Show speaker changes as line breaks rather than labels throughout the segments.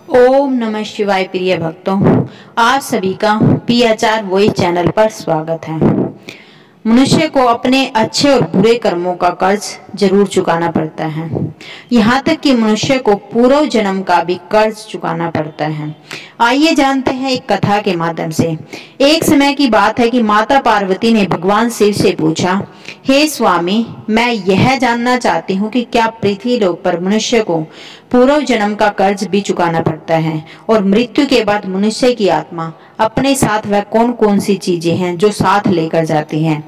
ओम नमः शिवाय। प्रिय भक्तों, आप सभी का पीआचार वॉइस चैनल पर स्वागत है। मनुष्य को अपने अच्छे और बुरे कर्मों का कर्ज जरूर चुकाना पड़ता है। यहाँ तक कि मनुष्य को पूर्व जन्म का भी कर्ज चुकाना पड़ता है। आइए जानते हैं एक कथा के माध्यम से। एक समय की बात है कि माता पार्वती ने भगवान शिव से पूछा, हे स्वामी, मैं यह जानना चाहती हूँ कि क्या पृथ्वी लोक पर मनुष्य को पूर्व जन्म का कर्ज भी चुकाना पड़ता है और मृत्यु के बाद मनुष्य की आत्मा अपने साथ वह कौन कौन सी चीजें हैं जो साथ लेकर जाती हैं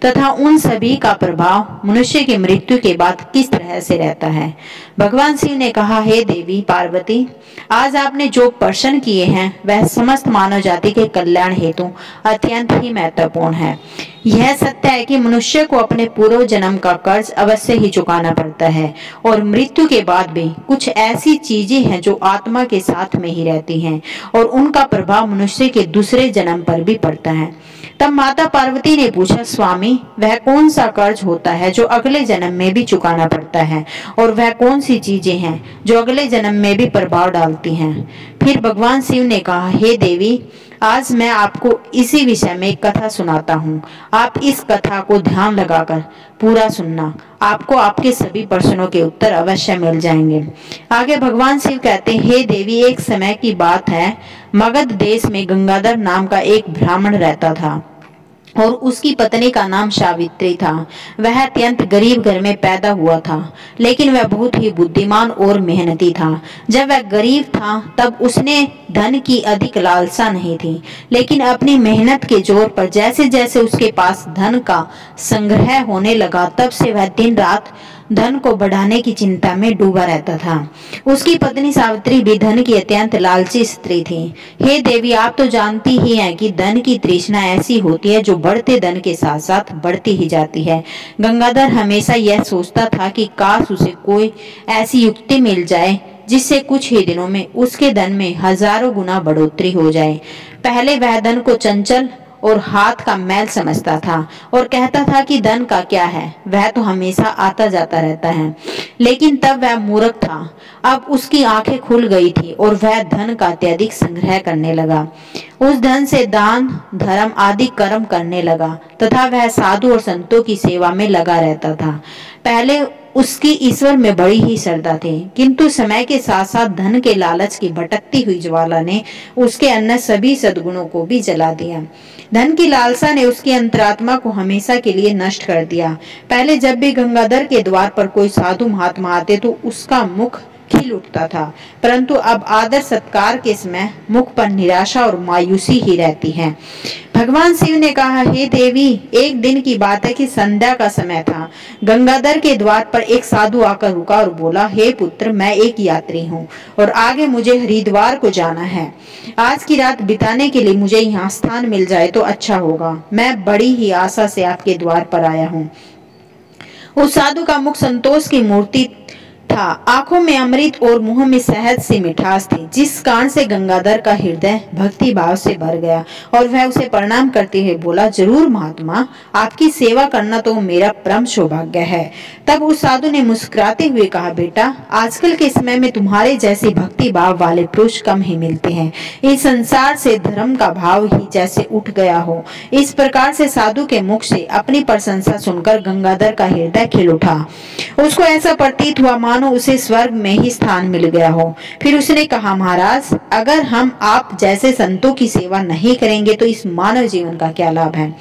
तथा उन सभी का प्रभाव मनुष्य की मृत्यु के बाद किस तरह से रहता है। भगवान शिव ने कहा, हे देवी पार्वती, आज आपने जो प्रश्न किए हैं वह समस्त मानव जाति के कल्याण हेतु अत्यंत ही महत्वपूर्ण है। यह सत्य है कि मनुष्य को अपने पूर्व जन्म का कर्ज अवश्य ही चुकाना पड़ता है और मृत्यु के बाद भी कुछ ऐसी चीजें हैं जो आत्मा के साथ में ही रहती हैं और उनका प्रभाव मनुष्य के दूसरे जन्म पर भी पड़ता है। तब माता पार्वती ने पूछा, स्वामी, वह कौन सा कर्ज होता है जो अगले जन्म में भी चुकाना पड़ता है और वह कौन सी चीजें हैं जो अगले जन्म में भी प्रभाव डालती हैं। फिर भगवान शिव ने कहा, हे देवी, आज मैं आपको इसी विषय में एक कथा सुनाता हूँ। आप इस कथा को ध्यान लगाकर पूरा सुनना, आपको आपके सभी प्रश्नों के उत्तर अवश्य मिल जाएंगे। आगे भगवान शिव कहते हैं, हे देवी, एक समय की बात है, मगध देश में गंगाधर नाम का एक ब्राह्मण रहता था और उसकी पत्नी का नाम सावित्री था। वह अत्यंत गरीब घर में पैदा हुआ था, लेकिन वह बहुत ही बुद्धिमान और मेहनती था। जब वह गरीब था तब उसने धन की अधिक लालसा नहीं थी, लेकिन अपनी मेहनत के जोर पर जैसे जैसे उसके पास धन का संग्रह होने लगा, तब से वह दिन रात धन को बढ़ाने की चिंता में डूबा रहता था। उसकी पत्नी सावित्री भी धन की अत्यंत लालची स्त्री थी। हे देवी, आप तो जानती ही हैं कि धन की तृष्णा ऐसी होती है जो बढ़ते धन के साथ साथ बढ़ती ही जाती है। गंगाधर हमेशा यह सोचता था कि काश उसे कोई ऐसी युक्ति मिल जाए जिससे कुछ ही दिनों में उसके धन में हजारों गुना बढ़ोतरी हो जाए। पहले वह धन को चंचल और हाथ का मैल समझता था और कहता था कि धन का क्या है, वह तो हमेशा आता जाता रहता है। लेकिन तब वह मूर्ख था। अब उसकी आंखें खुल गई थी और वह धन का अत्यधिक संग्रह करने लगा। उस धन से दान धर्म आदि कर्म करने लगा तथा वह साधु और संतों की सेवा में लगा रहता था। पहले उसकी ईश्वर में बड़ी ही श्रद्धा थी, किंतु समय के साथ साथ धन के लालच की भटकती हुई ज्वाला ने उसके अंदर सभी सद्गुणों को भी जला दिया। धन की लालसा ने उसकी अंतरात्मा को हमेशा के लिए नष्ट कर दिया। पहले जब भी गंगाधर के द्वार पर कोई साधु महात्मा आते तो उसका मुख खिल उठता था, परंतु अब आदर सत्कार के समय मुख पर निराशा और मायूसी ही रहती है। भगवान शिव ने कहा, हे देवी, एक दिन की बात है कि संध्या का समय था। गंगाधर के द्वार पर एक साधु आकर रुका और बोला, हे पुत्र, मैं एक यात्री हूँ और आगे मुझे हरिद्वार को जाना है। आज की रात बिताने के लिए मुझे यहाँ स्थान मिल जाए तो अच्छा होगा। मैं बड़ी ही आशा से आपके द्वार पर आया हूँ। उस साधु का मुख संतोष की मूर्ति था, आंखों में अमृत और मुंह में शहद सी मिठास थी, जिस कारण से गंगाधर का हृदय भक्ति भाव से भर गया और वह उसे प्रणाम करते हुए बोला, जरूर महात्मा, आपकी सेवा करना तो मेरा परम सौभाग्य है। तब उस साधु ने मुस्कुराते हुए कहा, बेटा, आजकल के समय में तुम्हारे जैसे भक्ति भाव वाले पुरुष कम ही मिलते हैं। इस संसार से धर्म का भाव ही जैसे उठ गया हो। इस प्रकार से साधु के मुख से अपनी प्रशंसा सुनकर गंगाधर का हृदय खिल उठा। उसको ऐसा प्रतीत हुआ मानो उसे स्वर्ग में ही स्थान मिल गया हो। फिर उसने कहा, महाराज, अगर हम आप जैसे संतों की सेवा नहीं करेंगे तो इस मानव जीवन का क्या लाभ है।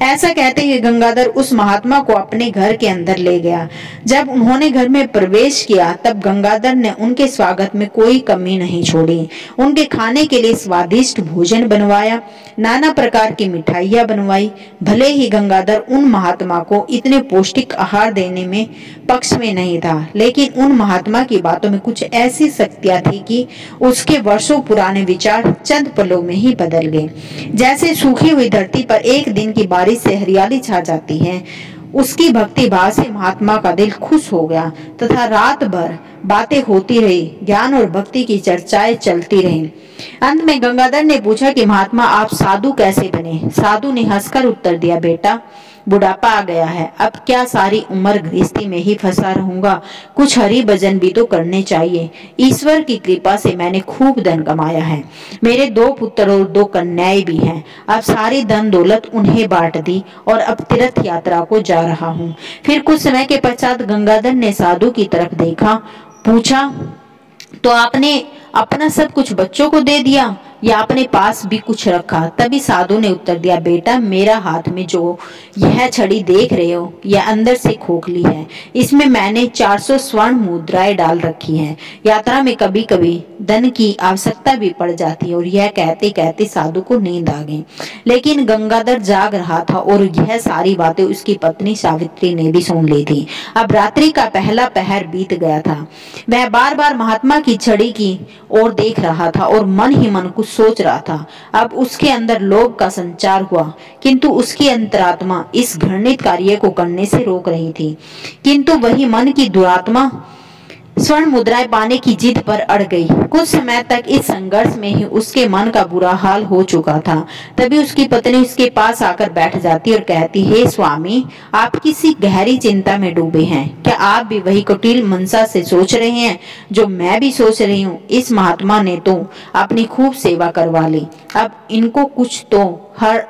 ऐसा कहते हुए गंगाधर उस महात्मा को अपने घर के अंदर ले गया। जब उन्होंने घर में प्रवेश किया तब गंगाधर ने उनके स्वागत में कोई कमी नहीं छोड़ी। उनके खाने के लिए स्वादिष्ट भोजन बनवाया, नाना प्रकार की मिठाइयां बनवाई। भले ही गंगाधर उन महात्मा को इतने पौष्टिक आहार देने में पक्ष में नहीं था, लेकिन उन महात्मा की बातों में कुछ ऐसी शक्तियां थी कि उसके वर्षों पुराने विचार चंद पलों में ही बदल गए। जैसे सूखी हुई धरती पर एक दिन की बारिश से हरियाली छा जाती है, उसकी भक्ति भाव से महात्मा का दिल खुश हो गया तथा रात भर बातें होती रही, ज्ञान और भक्ति की चर्चाएं चलती रही। अंत में गंगाधर ने पूछा कि महात्मा, आप साधु कैसे बने। साधु ने हंसकर उत्तर दिया, बेटा, बुढ़ापा आ गया है, अब क्या सारी उम्र गृहस्थी में ही फंसा रहूंगा? कुछ हरि भजन भी तो करने चाहिए। ईश्वर की कृपा से मैंने खूब धन कमाया है, मेरे 2 पुत्र और 2 कन्याएं भी हैं। अब सारी धन दौलत उन्हें बांट दी और अब तीर्थ यात्रा को जा रहा हूँ। फिर कुछ समय के पश्चात गंगाधर ने साधु की तरफ देखा, पूछा, तो आपने अपना सब कुछ बच्चों को दे दिया या अपने पास भी कुछ रखा? तभी साधु ने उत्तर दिया, बेटा, मेरा हाथ में जो यह छड़ी देख रहे हो यह अंदर से खोखली है, इसमें मैंने 400 स्वर्ण मुद्राएं डाल रखी हैं। यात्रा में कभी कभी धन की आवश्यकता भी पड़ जाती है। और यह कहते कहते साधु को नींद आ गई। लेकिन गंगाधर जाग रहा था और यह सारी बातें उसकी पत्नी सावित्री ने भी सुन ली थी। अब रात्रि का पहला पहर बीत गया था। वह बार बार महात्मा की छड़ी की ओर देख रहा था और मन ही मन कुछ सोच रहा था। अब उसके अंदर लोभ का संचार हुआ, किंतु उसकी अंतरात्मा इस घृणित कार्य को करने से रोक रही थी। किंतु वही मन की दुरात्मा स्वर्ण मुद्राएं पाने की जिद पर अड़ गई। कुछ समय तक इस संघर्ष में ही उसके मन का बुरा हाल हो चुका था। तभी उसकी पत्नी उसके पास आकर बैठ जाती और कहती, हे स्वामी, आप किसी गहरी चिंता में डूबे हैं। क्या आप भी वही कुटिल मनसा से सोच रहे हैं जो मैं भी सोच रही हूँ? इस महात्मा ने तो अपनी खूब सेवा करवा ली, अब इनको कुछ तो हर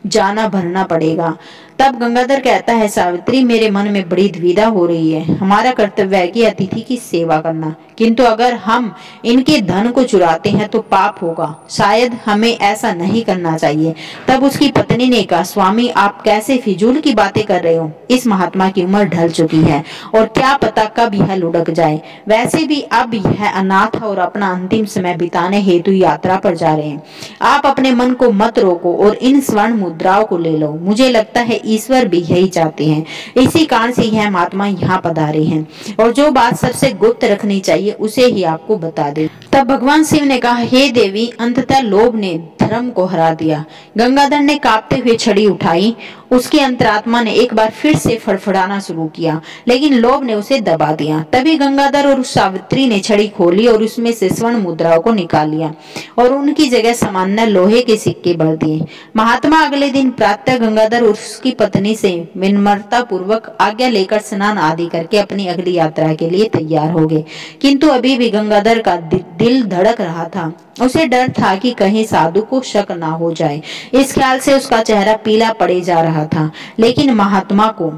जाना भरना पड़ेगा। तब गंगाधर कहता है, सावित्री, मेरे मन में बड़ी दुविधा हो रही है। हमारा कर्तव्य है कि अतिथि की सेवा करना, किंतु अगर हम इनके धन को चुराते हैं तो पाप होगा। शायद हमें ऐसा नहीं करना चाहिए। तब उसकी पत्नी ने कहा, स्वामी, आप कैसे फिजूल की बातें कर रहे हो? इस महात्मा की उम्र ढल चुकी है और क्या पता कब यह लुढ़क जाए। वैसे भी अब यह अनाथ और अपना अंतिम समय बिताने हेतु यात्रा पर जा रहे हैं। आप अपने मन को मत रोको और इन स्वर्ण मुद्राओं को ले लो। मुझे लगता है ईश्वर भी यही चाहते हैं, इसी कारण से यह महात्मा यहाँ पधारे हैं और जो बात सबसे गुप्त रखनी चाहिए उसे ही आपको बता दे। तब भगवान शिव ने कहा, हे देवी, अंततः लोभ ने धर्म को हरा दिया। गंगाधर ने कांपते हुए छड़ी उठाई। उसकी अंतरात्मा ने एक बार फिर से फड़फड़ाना शुरू किया, लेकिन लोभ ने उसे दबा दिया। तभी गंगाधर और सावित्री ने छड़ी खोली और उसमें से स्वर्ण मुद्राओं को निकाल लिया और उनकी जगह सामान्य लोहे के सिक्के भर दिए। महात्मा अगले दिन प्रातः गंगाधर और उसकी पत्नी से विनम्रता पूर्वक आज्ञा लेकर स्नान आदि करके अपनी अगली यात्रा के लिए तैयार हो गए। किंतु अभी भी गंगाधर का दिल धड़क रहा था। उसे डर था कि कहीं साधु को शक ना हो जाए। इस ख्याल से उसका चेहरा पीला पड़े जा रहा था। लेकिन महात्मा को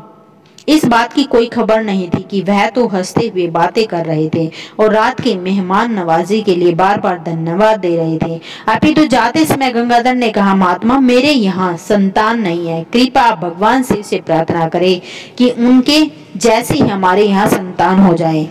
इस बात की कोई खबर नहीं थी कि वह तो हंसते हुए बातें कर रहे थे और रात की मेहमान नवाजी के लिए बार बार धन्यवाद दे रहे थे। अभी तो जाते समय गंगाधर ने कहा, महात्मा, मेरे यहाँ संतान नहीं है, कृपा आप भगवान शिव से प्रार्थना करें कि उनके जैसी हमारे यहाँ संतान हो जाए।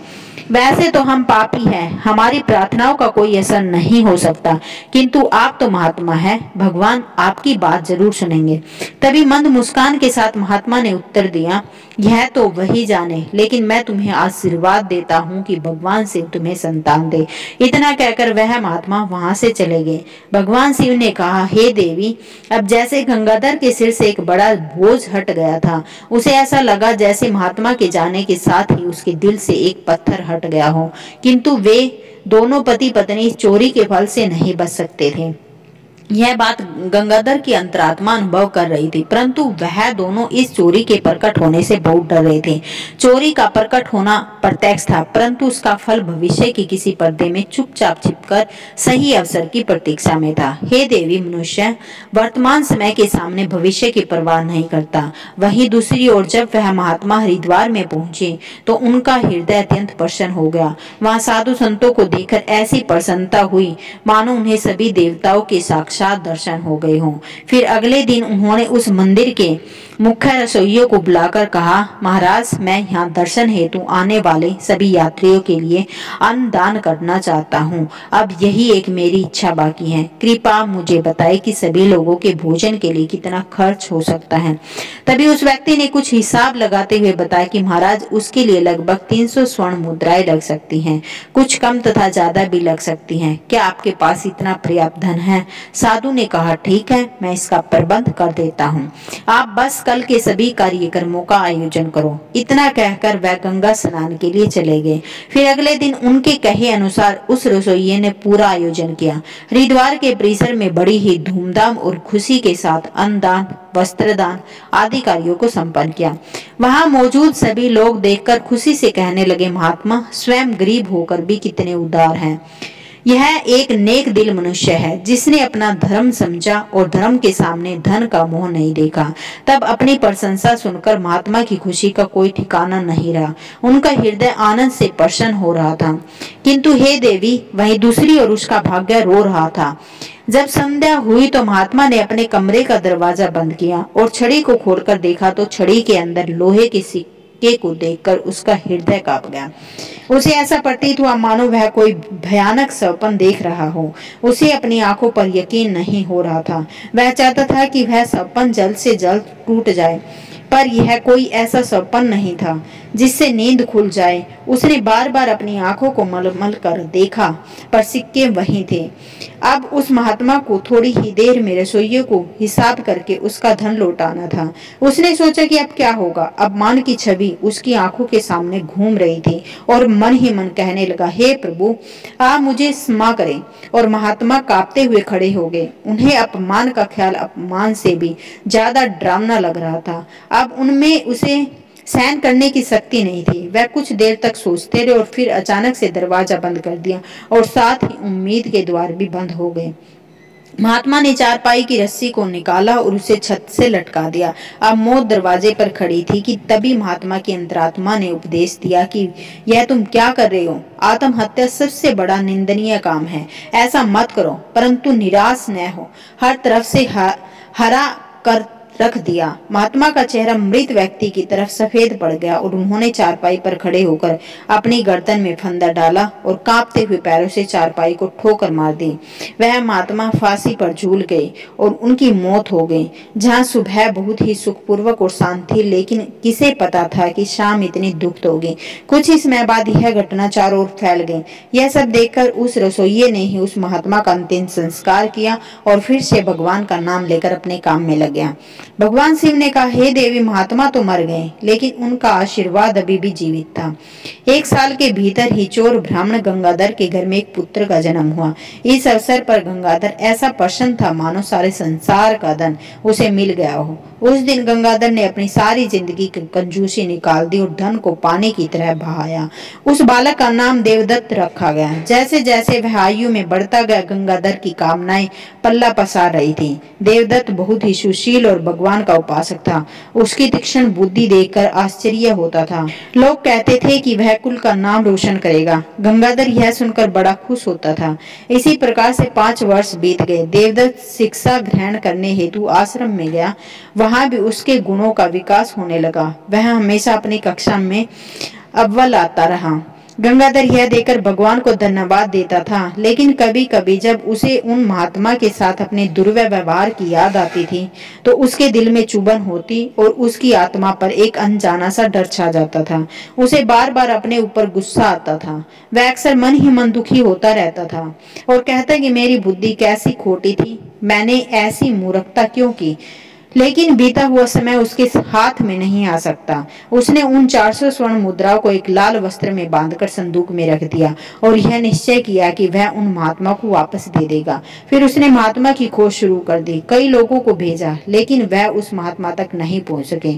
वैसे तो हम पापी हैं, हमारी प्रार्थनाओं का कोई असर नहीं हो सकता, किंतु आप तो महात्मा हैं, भगवान आपकी बात जरूर सुनेंगे। तभी मंद मुस्कान के साथ महात्मा ने उत्तर दिया, यह तो वही जाने, लेकिन मैं तुम्हें आशीर्वाद देता हूँ कि भगवान शिव तुम्हें संतान दे। इतना कहकर वह महात्मा वहां से चले गए। भगवान शिव ने कहा, हे देवी, अब जैसे गंगाधर के सिर से एक बड़ा बोझ हट गया था, उसे ऐसा लगा जैसे महात्मा के जाने के साथ ही उसके दिल से एक पत्थर हट गया हो। किंतु वे दोनों पति पत्नी चोरी के फल से नहीं बच सकते थे। यह बात गंगाधर की अंतरात्मा अनुभव कर रही थी, परंतु वह दोनों इस चोरी के प्रकट होने से बहुत डर रहे थे। चोरी का प्रकट होना प्रत्यक्ष था, परंतु उसका फल भविष्य के किसी पर्दे में चुपचाप छिपकर सही अवसर की प्रतीक्षा में था। हे देवी, मनुष्य वर्तमान समय के सामने भविष्य की परवाह नहीं करता। वहीं दूसरी ओर जब वह महात्मा हरिद्वार में पहुंचे तो उनका हृदय अत्यंत प्रसन्न हो गया। वहां साधु संतों को देखकर ऐसी प्रसन्नता हुई मानो उन्हें सभी देवताओं के साक्षात दर्शन हो गए हों। फिर अगले दिन उन्होंने उस मंदिर के मुख्य रसोइयों को बुलाकर कहा, महाराज, मैं यहाँ दर्शन हेतु आने वाले सभी यात्रियों के लिए अन्न दान करना चाहता हूँ। अब यही एक मेरी इच्छा बाकी है। कृपा मुझे बताए कि सभी लोगों के भोजन के लिए कितना खर्च हो सकता है। तभी उस व्यक्ति ने कुछ हिसाब लगाते हुए बताया कि महाराज, उसके लिए लगभग 300 स्वर्ण मुद्राएं लग सकती हैं, कुछ कम तथा ज्यादा भी लग सकती हैं। क्या आपके पास इतना पर्याप्त धन है? साधु ने कहा, ठीक है, मैं इसका प्रबंध कर देता हूँ। आप बस कल के सभी कार्यक्रमों का आयोजन करो। इतना कहकर वह गंगा स्नान के लिए चले गए। फिर अगले दिन उनके कहे अनुसार उस रसोइये ने पूरा आयोजन किया। हरिद्वार के परिसर में बड़ी ही धूमधाम और खुशी के साथ अन्नदान, वस्त्रदान आदि कार्यों को संपन्न किया। वहां मौजूद सभी लोग देखकर खुशी से कहने लगे, महात्मा स्वयं गरीब होकर भी कितने उदार हैं। यह एक नेक दिल मनुष्य है जिसने अपना धर्म समझा और धर्म के सामने धन का मोह नहीं देखा। तब अपनी प्रशंसा सुनकर महात्मा की खुशी का कोई ठिकाना नहीं रहा। उनका हृदय आनंद से प्रसन्न हो रहा था। किंतु हे देवी, वहीं दूसरी ओर उसका भाग्य रो रहा था। जब संध्या हुई तो महात्मा ने अपने कमरे का दरवाजा बंद किया और छड़ी को खोलकर देखा तो छड़ी के अंदर लोहे के सिक्के को देखकर उसका हृदय कांप गया। उसे ऐसा प्रतीत हुआ मानो वह कोई भयानक सपन देख रहा हो। उसे अपनी आंखों पर यकीन नहीं हो रहा था। वह चाहता था कि वह सपन जल्द से जल्द टूट जाए, पर यह कोई ऐसा सपन नहीं था जिससे नींद खुल जाए। उसने बार बार अपनी आंखों को मल कर देखा, पर सिक्के वहीं थे। अब उस महात्मा को थोड़ी ही देर में रसोइये को हिसाब करके उसका धन लौटाना था। उसने सोचा कि अब क्या होगा। अपमान की छवि उसकी आंखों के सामने घूम रही थी और मन ही मन कहने लगा, हे प्रभु, आप मुझे क्षमा करें। और महात्मा कांपते हुए खड़े हो गए। उन्हें अपमान का ख्याल अपमान से भी ज्यादा डरावना लग रहा था। अब उनमें उसे सहन करने की शक्ति नहीं थी। वह कुछ देर तक सोचते रहे और फिर अचानक से दरवाजा बंद कर दिया और साथ ही उम्मीद के द्वार भी बंद हो गए। महात्मा ने चारपाई की रस्सी को निकाला और उसे छत से लटका दिया। अब मौत दरवाजे पर खड़ी थी कि तभी महात्मा की अंतरात्मा ने उपदेश दिया कि यह तुम क्या कर रहे हो? आत्महत्या सबसे बड़ा निंदनीय काम है। ऐसा मत करो, परंतु निराश न हो। हर तरफ से हरा कर रख दिया। महात्मा का चेहरा मृत व्यक्ति की तरफ सफेद पड़ गया और उन्होंने चारपाई पर खड़े होकर अपनी गर्दन में फंदा डाला और कांपते हुए पैरों से चारपाई को ठोकर मार दी। वह महात्मा फांसी पर झूल गए और उनकी मौत हो गई। जहाँ सुबह बहुत ही सुखपूर्वक और शांत थी, लेकिन किसे पता था कि शाम इतनी दुखद होगी। कुछ ही समय बाद यह घटना चारों ओर फैल गई। यह सब देखकर उस रसोइये ने ही उस महात्मा का अंतिम संस्कार किया और फिर से भगवान का नाम लेकर अपने काम में लग गया। भगवान शिव ने कहा, हे देवी, महात्मा तो मर गए, लेकिन उनका आशीर्वाद अभी भी जीवित था। 1 साल के भीतर ही चोर ब्राह्मण गंगाधर के घर में एक पुत्र का जन्म हुआ। इस अवसर पर गंगाधर ऐसा प्रसन्न था मानो सारे संसार का धन उसे मिल गया हो। उस दिन गंगाधर ने अपनी सारी जिंदगी की कंजूसी निकाल दी और धन को पानी की तरह बहाया। उस बालक का नाम देवदत्त रखा गया। जैसे जैसे वह आयु में बढ़ता गया, गंगाधर की कामनाएं पल्ला पसार रही थी। देवदत्त बहुत ही सुशील और भगवान का उपासक था। उसकी तीक्ष्ण बुद्धि देखकर आश्चर्य होता था। लोग कहते थे कि वह कुल का नाम रोशन करेगा। गंगाधर यह सुनकर बड़ा खुश होता था। इसी प्रकार से 5 वर्ष बीत गए। देवदत्त शिक्षा ग्रहण करने हेतु आश्रम में गया। वहां भी उसके गुणों का विकास होने लगा। वह हमेशा अपनी कक्षा में अव्वल आता रहा। गंगाधर यह देखकर भगवान को धन्यवाद देता था, लेकिन कभी कभी जब उसे उन महात्मा के साथ अपने दुर्व्यवहार की याद आती थी तो उसके दिल में चुभन होती और उसकी आत्मा पर एक अनजाना सा डर छा जाता था। उसे बार बार अपने ऊपर गुस्सा आता था। वह अक्सर मन ही मन दुखी होता रहता था और कहता कि मेरी बुद्धि कैसी खोटी थी, मैंने ऐसी मूर्खता क्यों की। लेकिन बीता हुआ समय उसके हाथ में नहीं आ सकता। उसने उन 400 स्वर्ण मुद्राओं को एक लाल वस्त्र में बांधकर संदूक में रख दिया और यह निश्चय किया कि वह उन महात्मा को वापस दे देगा। फिर उसने महात्मा की खोज शुरू कर दी। कई लोगों को भेजा, लेकिन वह उस महात्मा तक नहीं पहुंच सके।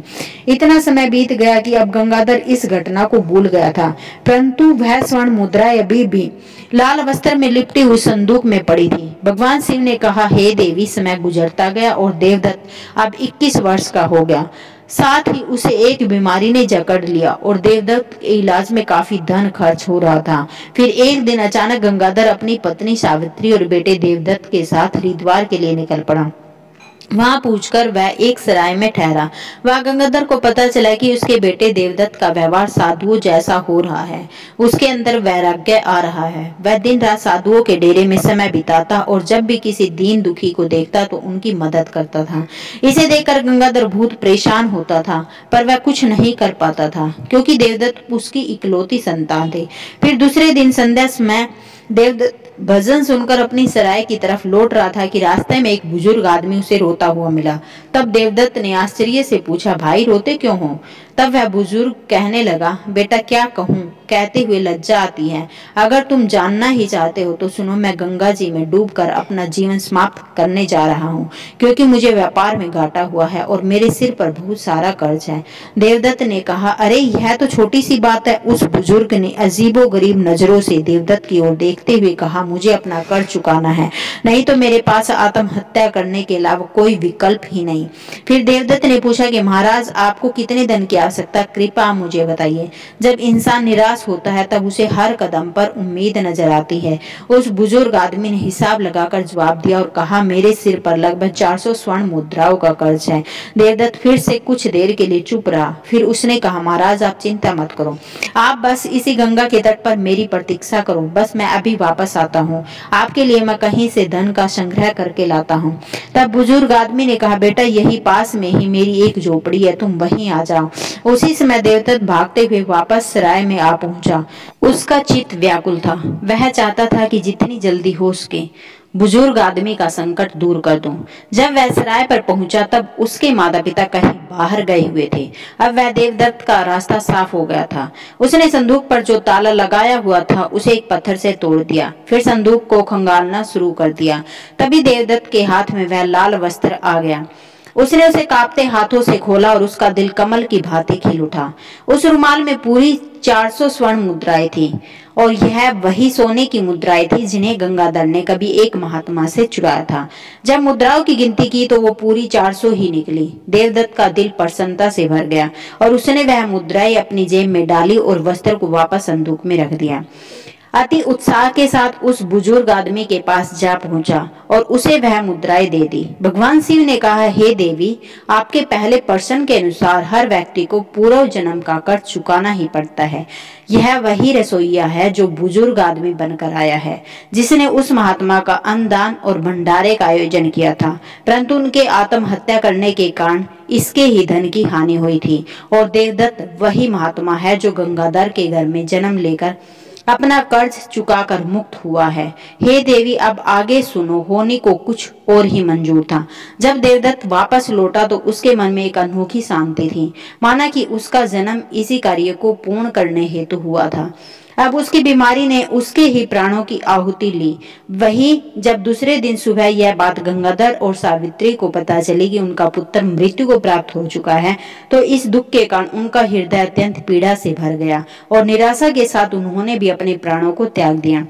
इतना समय बीत गया कि अब गंगाधर इस घटना को भूल गया था, परंतु वह स्वर्ण मुद्राएं अभी भी लाल वस्त्र में लिपटी हुई संदूक में पड़ी थी। भगवान शिव ने कहा, हे देवी, समय गुजरता गया और देवदत्त अब 21 वर्ष का हो गया। साथ ही उसे एक बीमारी ने जकड़ लिया और देवदत्त के इलाज में काफी धन खर्च हो रहा था। फिर एक दिन अचानक गंगाधर अपनी पत्नी सावित्री और बेटे देवदत्त के साथ हरिद्वार के लिए निकल पड़ा। वहां पूछकर वह एक सराय में ठहरा। वहां गंगाधर को पता चला कि उसके बेटे देवदत्त का व्यवहार साधुओं जैसा हो रहा है। उसके अंदर वैराग्य आ रहा है। वह दिन रात साधुओं के डेरे में समय बिताता और जब भी किसी दीन दुखी को देखता तो उनकी मदद करता था। इसे देखकर गंगाधर बहुत परेशान होता था, पर वह कुछ नहीं कर पाता था क्योंकि देवदत्त उसकी इकलौती संतान थे। फिर दूसरे दिन संध्या समय देवदत्त भजन सुनकर अपनी सराय की तरफ लौट रहा था कि रास्ते में एक बुजुर्ग आदमी उसे रोता हुआ मिला। तब देवदत्त ने आश्चर्य से पूछा, भाई रोते क्यों हो? तब वह बुजुर्ग कहने लगा, बेटा क्या कहूँ, कहते हुए लज्जा आती है। अगर तुम जानना ही चाहते हो तो सुनो, मैं गंगा जी में डूबकर अपना जीवन समाप्त करने जा रहा हूँ, क्योंकि मुझे व्यापार में घाटा हुआ है और मेरे सिर पर बहुत सारा कर्ज है। देवदत्त ने कहा, अरे यह तो छोटी सी बात है। उस बुजुर्ग ने अजीबोगरीब नजरों से देवदत्त की ओर देखते हुए कहा, मुझे अपना कर्ज चुकाना है, नहीं तो मेरे पास आत्महत्या करने के अलावा कोई विकल्प ही नहीं। फिर देवदत्त ने पूछा कि महाराज, आपको कितने धन की आवश्यकता, कृपया मुझे बताइए। जब इंसान निराश होता है तब उसे हर कदम पर उम्मीद नजर आती है। उस बुजुर्ग आदमी ने हिसाब लगाकर जवाब दिया और कहा, मेरे सिर पर लगभग 400 स्वर्ण मुद्राओं का कर्ज है। देवदत्त फिर से कुछ देर के लिए चुप रहा। फिर उसने कहा, महाराज आप चिंता मत करो, आप बस इसी गंगा के तट पर मेरी प्रतीक्षा करो, बस मैं अभी वापस आता हूँ, आपके लिए मैं कहीं से धन का संग्रह करके लाता हूँ। तब बुजुर्ग आदमी ने कहा, बेटा यही पास में ही मेरी एक झोपड़ी है, तुम वहीं आ जाओ। उसी समय देवदत्त भागते हुए वापस सराय में आ पहुंचा। उसका चित्त व्याकुल था। वह चाहता था कि जितनी जल्दी हो सके बुजुर्ग आदमी का संकट दूर कर दूं। जब वह सराय पर पहुंचा तब उसके माता पिता कहीं बाहर गए हुए थे। अब वह देवदत्त का रास्ता साफ हो गया था। उसने संदूक पर जो ताला लगाया हुआ था उसे एक पत्थर से तोड़ दिया, फिर संदूक को खंगालना शुरू कर दिया। तभी देवदत्त के हाथ में वह लाल वस्त्र आ गया। उसने उसे कांपते हाथों से खोला और उसका दिल कमल की भांति खिल उठा। उस रुमाल में पूरी 400 स्वर्ण मुद्राएं थी और यह वही सोने की मुद्राएं थी जिन्हें गंगाधर ने कभी एक महात्मा से चुराया था। जब मुद्राओं की गिनती की तो वो पूरी 400 ही निकली। देवदत्त का दिल प्रसन्नता से भर गया और उसने वह मुद्राएं अपनी जेब में डाली और वस्त्र को वापस संदूक में रख दिया। अति उत्साह के साथ उस बुजुर्ग आदमी के पास जा पहुंचा और उसे वह मुद्राएं दे दी। भगवान शिव ने कहा, हे देवी, आपके पहले प्रश्न के अनुसार हर व्यक्ति को पूर्व जन्म का कर्ज चुकाना ही पड़ता है। यह वही रसोइया है जो बुजुर्ग आदमी बनकर आया है, जिसने उस महात्मा का अन्नदान और भंडारे का आयोजन किया था, परंतु उनके आत्महत्या करने के कारण इसके ही धन की हानि हुई थी। और देवदत्त वही महात्मा है जो गंगाधर के घर में जन्म लेकर अपना कर्ज चुकाकर मुक्त हुआ है। हे देवी, अब आगे सुनो। होनी को कुछ और ही मंजूर था। जब देवदत्त वापस लौटा तो उसके मन में एक अनोखी शांति थी, माना कि उसका जन्म इसी कार्य को पूर्ण करने हेतु हुआ था। अब उसकी बीमारी ने उसके ही प्राणों की आहुति ली। वही जब दूसरे दिन सुबह यह बात गंगाधर और सावित्री को पता चली कि उनका पुत्र मृत्यु को प्राप्त हो चुका है, तो इस दुख के कारण उनका हृदय अत्यंत पीड़ा से भर गया और निराशा के साथ उन्होंने भी अपने प्राणों को त्याग दिया।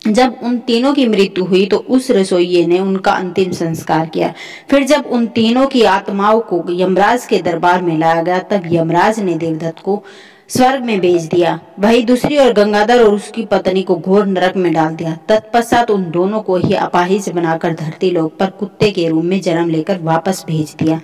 जब उन तीनों की मृत्यु हुई तो उस रसोइये ने उनका अंतिम संस्कार किया। फिर जब उन तीनों की आत्माओं को यमराज के दरबार में लाया गया तब यमराज ने देवदत्त को स्वर्ग में भेज दिया। वही दूसरी ओर गंगाधर और उसकी पत्नी को घोर नरक में डाल दिया। तत्पश्चात उन दोनों को ही अपाहिज बनाकर धरती लोक पर कुत्ते के रूप में जन्म लेकर वापस भेज दिया।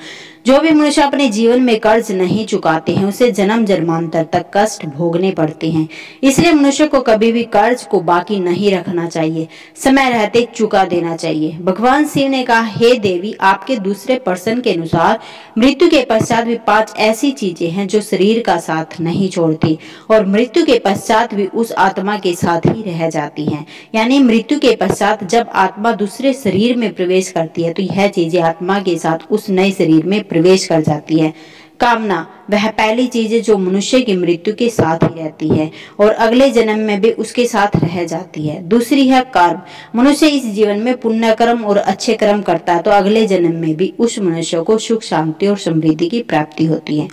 जो भी मनुष्य अपने जीवन में कर्ज नहीं चुकाते हैं उसे जन्म जन्मांतर तक कष्ट भोगने पड़ते हैं। इसलिए मनुष्य को कभी भी कर्ज को बाकी नहीं रखना चाहिए, समय रहते चुका देना चाहिए। भगवान शिव ने कहा, हे देवी, आपके दूसरे प्रश्न के अनुसार मृत्यु के पश्चात भी 5 ऐसी चीजें हैं जो शरीर का साथ नहीं छोड़ती और मृत्यु के पश्चात भी उस आत्मा के साथ ही रह जाती हैं। यानी मृत्यु के पश्चात जब आत्मा दूसरे शरीर में प्रवेश करती है तो यह चीजें आत्मा के साथ उस नए शरीर में प्रवेश कर जाती है। कामना वह पहली चीज है जो मनुष्य की मृत्यु के साथ ही रहती है और अगले जन्म में भी उसके साथ रह जाती है। दूसरी है कर्म। मनुष्य इस जीवन में पुण्य कर्म और अच्छे कर्म करता है तो अगले जन्म में भी उस मनुष्य को सुख शांति और समृद्धि की प्राप्ति होती है।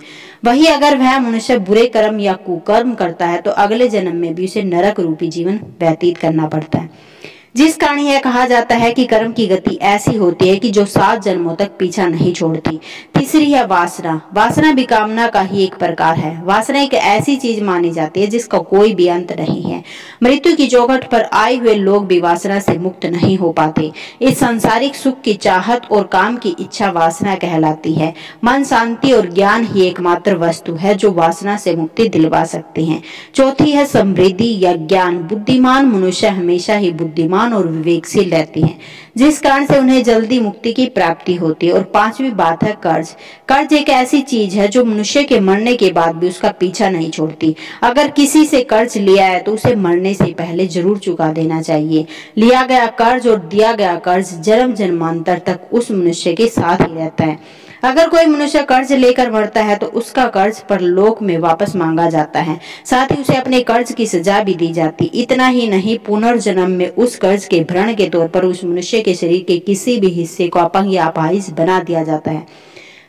वही अगर वह मनुष्य बुरे कर्म या कुकर्म करता है तो अगले जन्म में भी उसे नरक रूपी जीवन व्यतीत करना पड़ता है। जिस कारण यह कहा जाता है कि कर्म की गति ऐसी होती है कि जो 7 जन्मों तक पीछा नहीं छोड़ती। तीसरी है वासना। वासना भी कामना का ही एक प्रकार है। वासना एक ऐसी चीज मानी जाती है जिसका कोई भी अंत नहीं है। मृत्यु की चौखट पर आए हुए लोग भी वासना से मुक्त नहीं हो पाते। इस सांसारिक सुख की चाहत और काम की इच्छा वासना कहलाती है। मन, शांति और ज्ञान ही एकमात्र वस्तु है जो वासना से मुक्ति दिलवा सकते हैं। चौथी है समृद्धि या ज्ञान। बुद्धिमान मनुष्य हमेशा ही बुद्धिमान बुद्धिमान और विवेकशील रहती हैं, जिस कारण से उन्हें जल्दी मुक्ति की प्राप्ति होती है। और पांचवी बात है कर्ज। कर्ज एक ऐसी चीज है जो मनुष्य के मरने के बाद भी उसका पीछा नहीं छोड़ती। अगर किसी से कर्ज लिया है तो उसे मरने से पहले जरूर चुका देना चाहिए। लिया गया कर्ज और दिया गया कर्ज जन्म जन्मांतर तक उस मनुष्य के साथ ही रहता है। अगर कोई मनुष्य कर्ज लेकर मरता है तो उसका कर्ज परलोक में वापस मांगा जाता है, साथ ही उसे अपने कर्ज की सजा भी दी जाती। इतना ही नहीं, पुनर्जन्म में उस कर्ज के भरण के तौर पर उस मनुष्य के शरीर के किसी भी हिस्से को अपंग या अपाहिज बना दिया जाता है।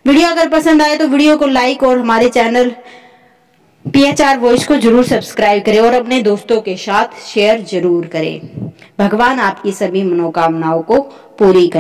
वीडियो अगर पसंद आए तो वीडियो को लाइक और हमारे चैनल PHR वॉइस को जरूर सब्सक्राइब करें और अपने दोस्तों के साथ शेयर जरूर करें। भगवान आपकी सभी मनोकामनाओं को पूरी करें।